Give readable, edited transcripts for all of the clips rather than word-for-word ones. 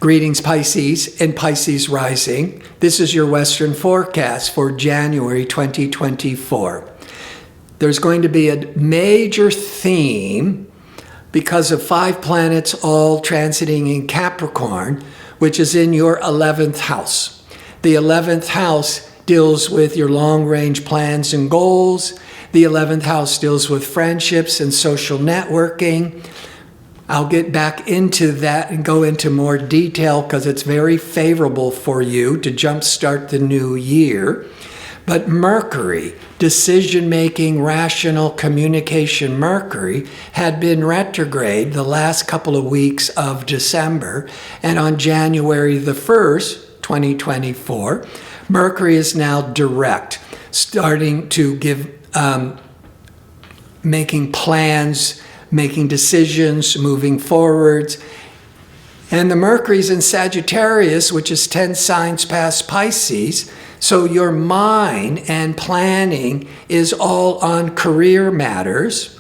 Greetings, Pisces and Pisces rising. This is your Western forecast for January 2024. There's going to be a major theme because of 5 planets all transiting in Capricorn, which is in your 11th house. The 11th house deals with your long-range plans and goals. The 11th house deals with friendships and social networking. I'll get back into that and go into more detail because it's very favorable for you to jumpstart the new year. But Mercury, decision-making, rational communication Mercury, had been retrograde the last couple of weeks of December. And on January the 1st, 2024, Mercury is now direct, starting to give, making plans, making decisions, moving forwards. And the Mercury's in Sagittarius, which is 10 signs past Pisces. So your mind and planning is all on career matters.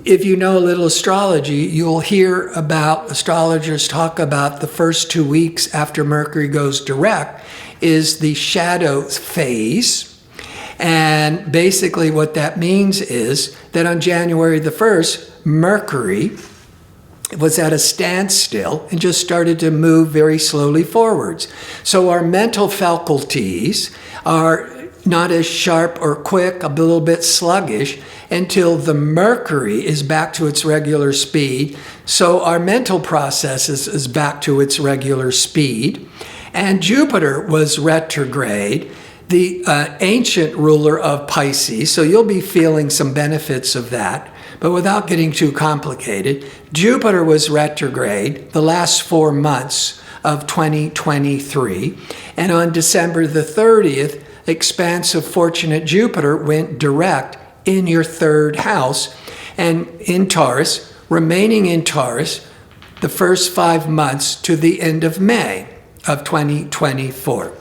If you know a little astrology, you'll hear about astrologers talk about the first 2 weeks after Mercury goes direct is the shadow phase. And basically what that means is that on January the 1st, Mercury was at a standstill and just started to move very slowly forwards. So our mental faculties are not as sharp or quick, a little bit sluggish, until the Mercury is back to its regular speed. So our mental process is back to its regular speed. And Jupiter was retrograde, the ancient ruler of Pisces, so you'll be feeling some benefits of that. But without getting too complicated, Jupiter was retrograde the last 4 months of 2023. And on December the 30th, expansive fortunate Jupiter went direct in your 3rd house and in Taurus, remaining in Taurus the first 5 months to the end of May of 2024.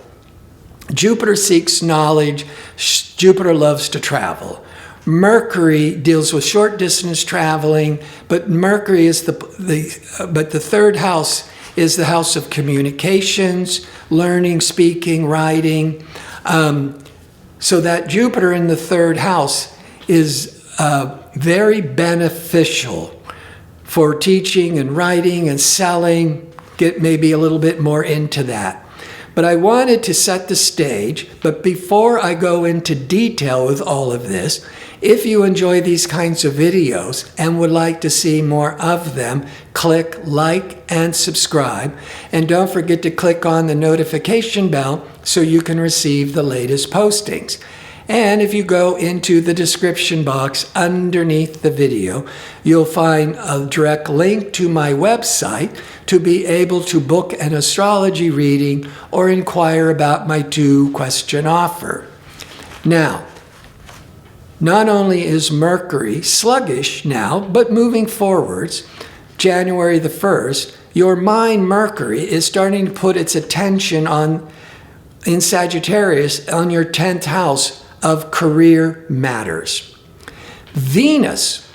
Jupiter seeks knowledge. Jupiter loves to travel. Mercury deals with short distance traveling, but Mercury is the 3rd house is the house of communications, learning, speaking, writing. So that Jupiter in the 3rd house is very beneficial for teaching and writing and selling. Get maybe a little bit more into that. But I wanted to set the stage, but before I go into detail with all of this, if you enjoy these kinds of videos and would like to see more of them, click like and subscribe. And don't forget to click on the notification bell so you can receive the latest postings. And if you go into the description box underneath the video, you'll find a direct link to my website to be able to book an astrology reading or inquire about my 2-question offer. Now, not only is Mercury sluggish now, but moving forwards, January the 1st, your mind, Mercury, is starting to put its attention in Sagittarius on your 10th house of career matters. Venus,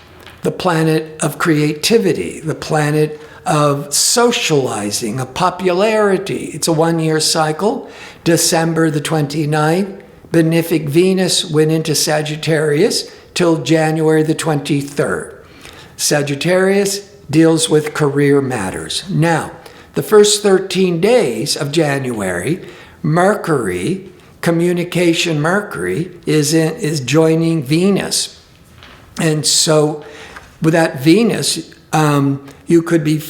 the planet of creativity, the planet of socializing, of popularity. It's a 1-year cycle. December the 29th, benefic Venus went into Sagittarius till January the 23rd. Sagittarius deals with career matters. Now, the first 13 days of January, Mercury, communication Mercury, is joining Venus. And so with that Venus, you could be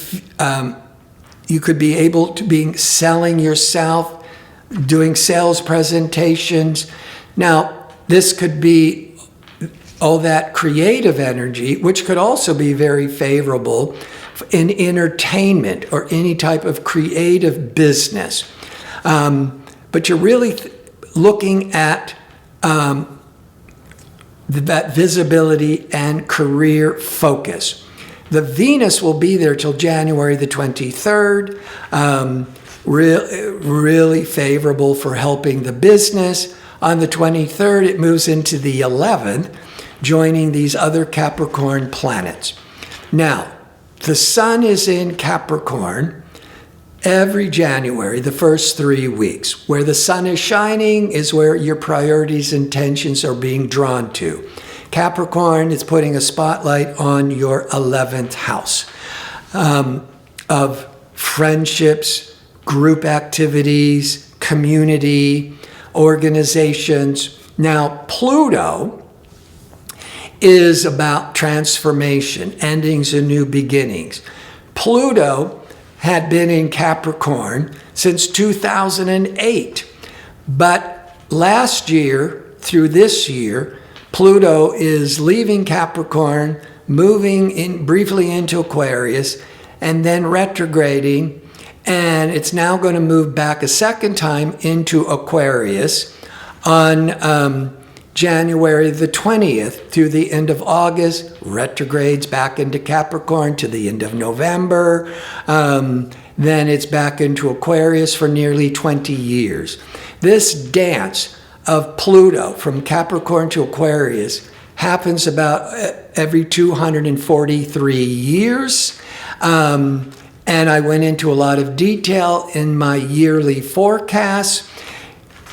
able to be selling yourself, doing sales presentations. Now, this could be all that creative energy, which could also be very favorable in entertainment or any type of creative business. But you're really looking at that visibility and career focus. The Venus will be there till January the 23rd. Really favorable for helping the business. On the 23rd, it moves into the 11th, joining these other Capricorn planets. Now, the Sun is in Capricorn. every January, the first 3 weeks. Where the sun is shining is where your priorities and intentions are being drawn to. Capricorn is putting a spotlight on your 11th house of friendships, group activities, community, organizations. Now, Pluto is about transformation, endings and new beginnings. Pluto had been in Capricorn since 2008. But last year through this year, Pluto is leaving Capricorn, moving in briefly into Aquarius, and then retrograding. And it's now going to move back a second time into Aquarius on January the 20th through the end of August, retrogrades back into Capricorn to the end of November. Then it's back into Aquarius for nearly 20 years. This dance of Pluto from Capricorn to Aquarius happens about every 243 years. And I went into a lot of detail in my yearly forecast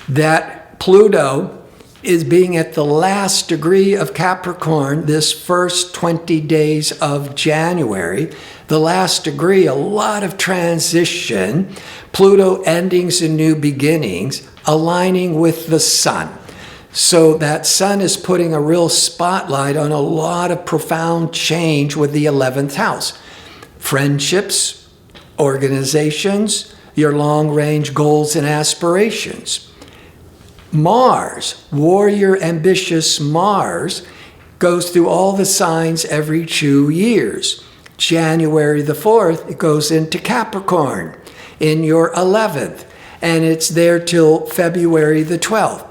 that Pluto is being at the last degree of Capricorn this first 20 days of January. The last degree, a lot of transition, Pluto endings and new beginnings, aligning with the sun. So that sun is putting a real spotlight on a lot of profound change with the 11th house. Friendships, organizations, your long-range goals and aspirations. Mars, warrior, ambitious Mars, goes through all the signs every 2 years. January the 4th, it goes into Capricorn in your 11th, and it's there till February the 12th.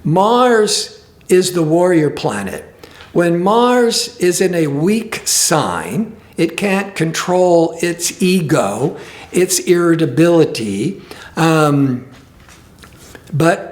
Mars is the warrior planet. When Mars is in a weak sign, it can't control its ego, its irritability, but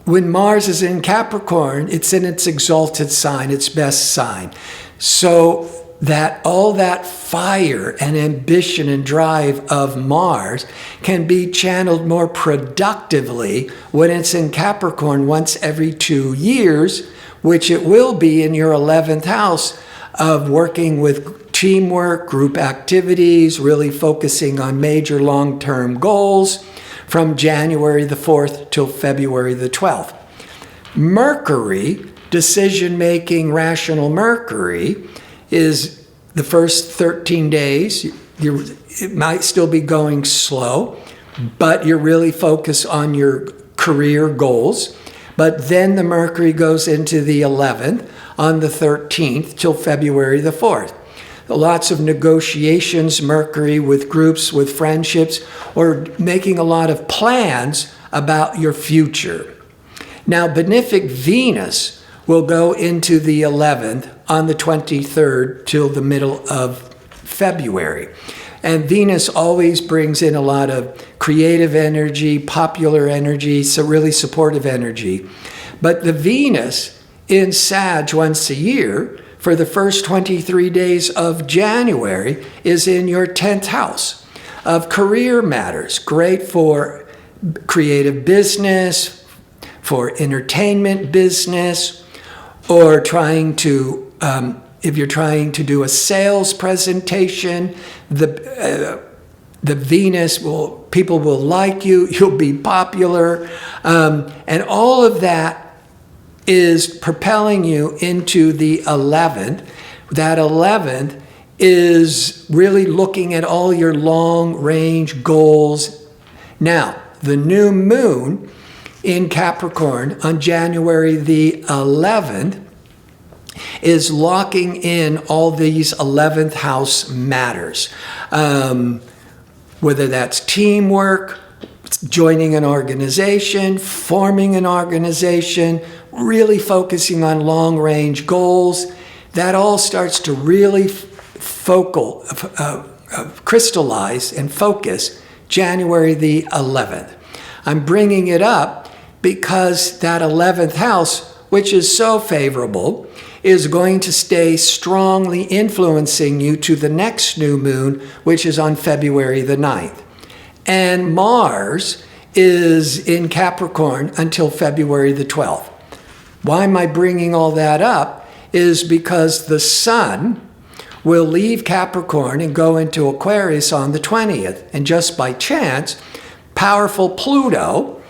when Mars is in Capricorn, it's in its exalted sign, its best sign. So that all that fire and ambition and drive of Mars can be channeled more productively when it's in Capricorn once every 2 years, which it will be in your 11th house of working with teamwork, group activities, really focusing on major long-term goals, from January the 4th till February the 12th. Mercury, decision-making, rational Mercury, is the first 13 days. It might still be going slow, but you're really focused on your career goals. But then the Mercury goes into the 11th on the 13th till February the 4th. Lots of negotiations, Mercury, with groups, with friendships, or making a lot of plans about your future. Now, benefic Venus will go into the 11th on the 23rd till the middle of February. And Venus always brings in a lot of creative energy, popular energy, so really supportive energy. But the Venus in Sag once a year, for the first 23 days of January, is in your 10th house of career matters. Great for creative business, for entertainment business, or trying to, if you're trying to do a sales presentation, the Venus people will like you, you'll be popular, and all of that is propelling you into the 11th. That 11th is really looking at all your long-range goals. Now, the new moon in Capricorn on January the 11th is locking in all these 11th house matters. Whether that's teamwork, joining an organization, forming an organization, really focusing on long-range goals, that all starts to really crystallize and focus January the 11th. I'm bringing it up because that 11th house, which is so favorable, is going to stay strongly influencing you to the next new moon, which is on February the 9th. And Mars is in Capricorn until February the 12th. Why am I bringing all that up? Is because the Sun will leave Capricorn and go into Aquarius on the 20th. And just by chance, powerful Pluto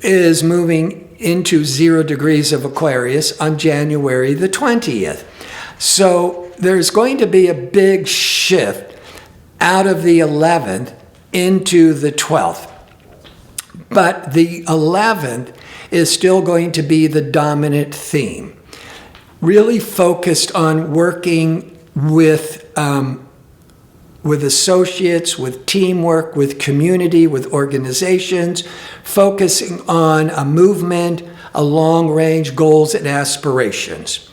is moving into 0 degrees of Aquarius on January the 20th. So there's going to be a big shift out of the 11th into the 12th. But the 11th is still going to be the dominant theme. Really focused on working with associates, with teamwork, with community, with organizations, focusing on a movement, a long-range goals and aspirations.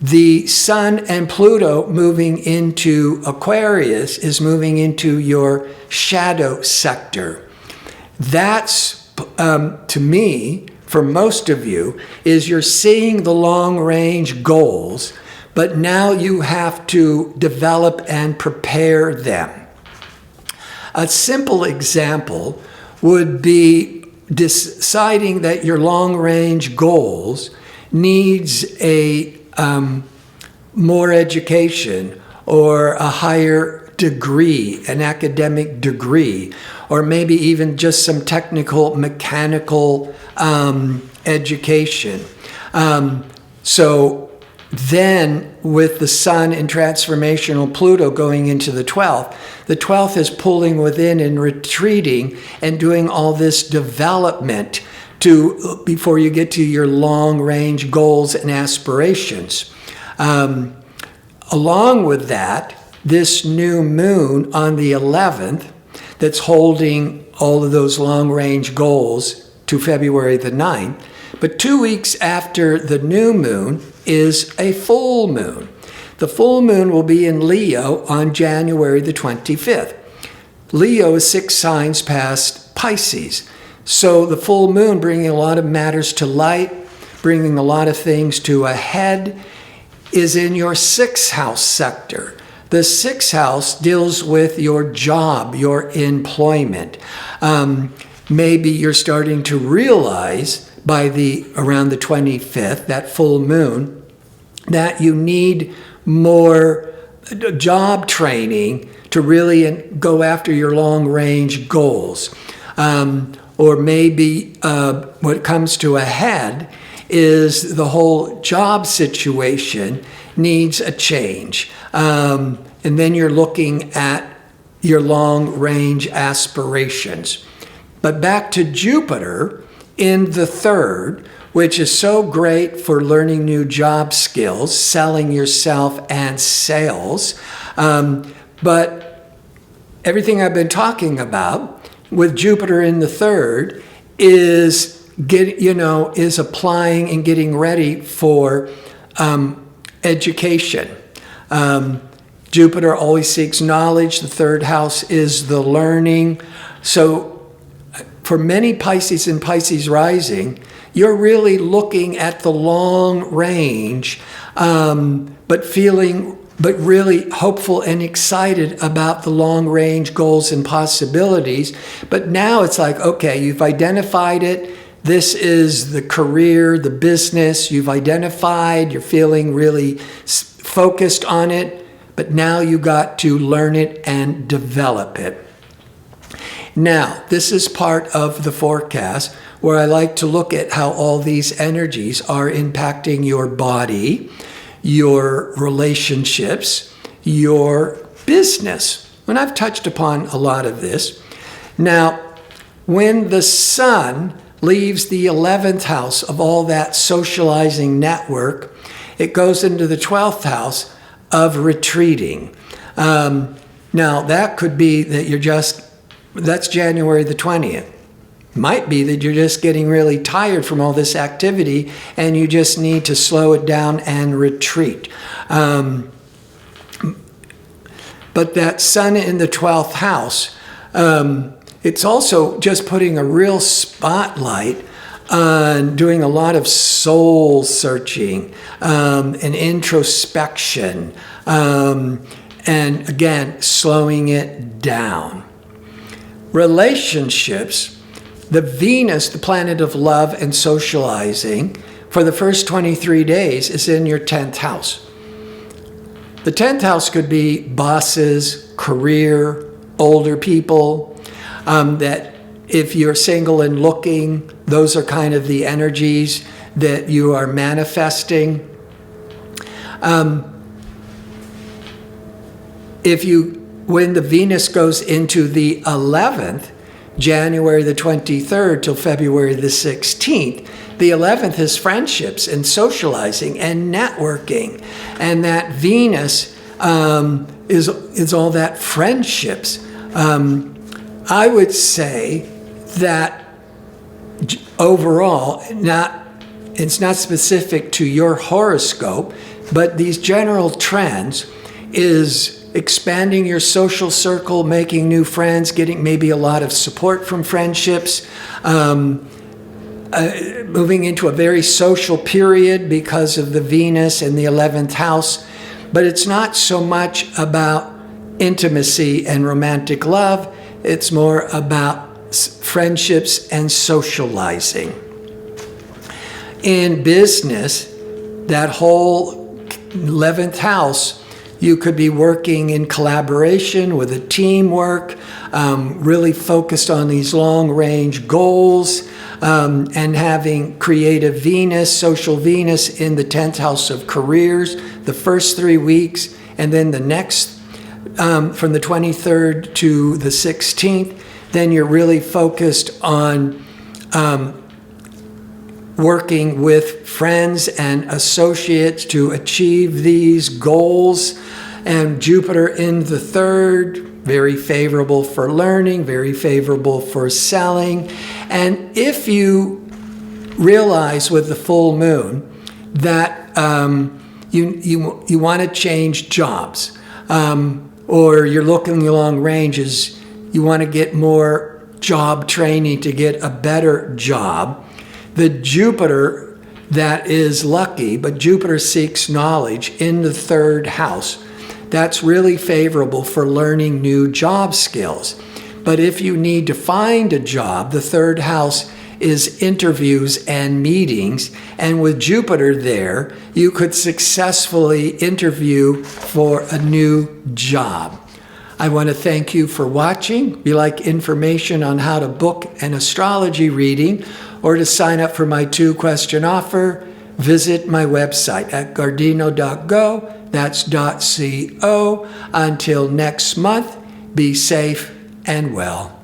The Sun and Pluto moving into Aquarius is moving into your shadow sector. That's, to me, for most of you, is you're seeing the long-range goals, but now you have to develop and prepare them. A simple example would be deciding that your long-range goals needs a more education or a higher degree, an academic degree, or maybe even just some technical, mechanical education. So then with the Sun and transformational Pluto going into the 12th is pulling within and retreating and doing all this development before you get to your long-range goals and aspirations. Along with that, this new moon on the 11th that's holding all of those long-range goals to February the 9th, but 2 weeks after the new moon is a full moon. The full moon will be in Leo on January the 25th. Leo is 6 signs past Pisces. So the full moon bringing a lot of matters to light, bringing a lot of things to a head, is in your 6th house sector. The 6th house deals with your job, your employment. Maybe you're starting to realize by around the 25th, that full moon, that you need more job training to really go after your long-range goals. Or maybe what comes to a head is the whole job situation needs a change. And then you're looking at your long-range aspirations. But back to Jupiter in the 3rd, which is so great for learning new job skills, selling yourself and sales. But everything I've been talking about with Jupiter in the 3rd is applying and getting ready for education. Jupiter always seeks knowledge. The 3rd house is the learning. So for many Pisces and Pisces rising, you're really looking at the long range, but really hopeful and excited about the long-range goals and possibilities. But now it's like, okay, you've identified it. This is the career, the business. You've identified, you're feeling really focused on it, but now you got to learn it and develop it. Now, this is part of the forecast where I like to look at how all these energies are impacting your body, your relationships, your business. And I've touched upon a lot of this. Now, when the Sun leaves the 11th house of all that socializing network, it goes into the 12th house of retreating. Now, that could be that that's January the 20th. Might be that you're just getting really tired from all this activity and you just need to slow it down and retreat. But that Sun in the 12th house, it's also just putting a real spotlight on doing a lot of soul searching and introspection, and again, slowing it down. relationships, the Venus, the planet of love and socializing, for the first 23 days is in your 10th house. The 10th house could be bosses, career, older people, that if you're single and looking, those are kind of the energies that you are manifesting. When the Venus goes into the 11th, January the 23rd till February the 16th, the 11th is friendships and socializing and networking. And that Venus is all that friendships. I would say that overall, it's not specific to your horoscope, but these general trends is expanding your social circle, making new friends, getting maybe a lot of support from friendships, moving into a very social period because of the Venus in the 11th house. But it's not so much about intimacy and romantic love. It's more about friendships and socializing. In business, that whole 11th house, you could be working in collaboration with a teamwork, really focused on these long-range goals, and having creative Venus, social Venus in the 10th house of careers the first 3 weeks, and then the next, from the 23rd to the 16th, then you're really focused on working with friends and associates to achieve these goals. And Jupiter in the 3rd, very favorable for learning, very favorable for selling. And if you realize with the full moon that you want to change jobs, or you're looking along ranges, you want to get more job training to get a better job, the Jupiter that is lucky, but Jupiter seeks knowledge in the 3rd house. That's really favorable for learning new job skills. But if you need to find a job, the 3rd house is interviews and meetings. And with Jupiter there, you could successfully interview for a new job. I want to thank you for watching. If you like information on how to book an astrology reading or to sign up for my 2-question offer, visit my website at gardino.go. That's .co. Until next month, be safe and well.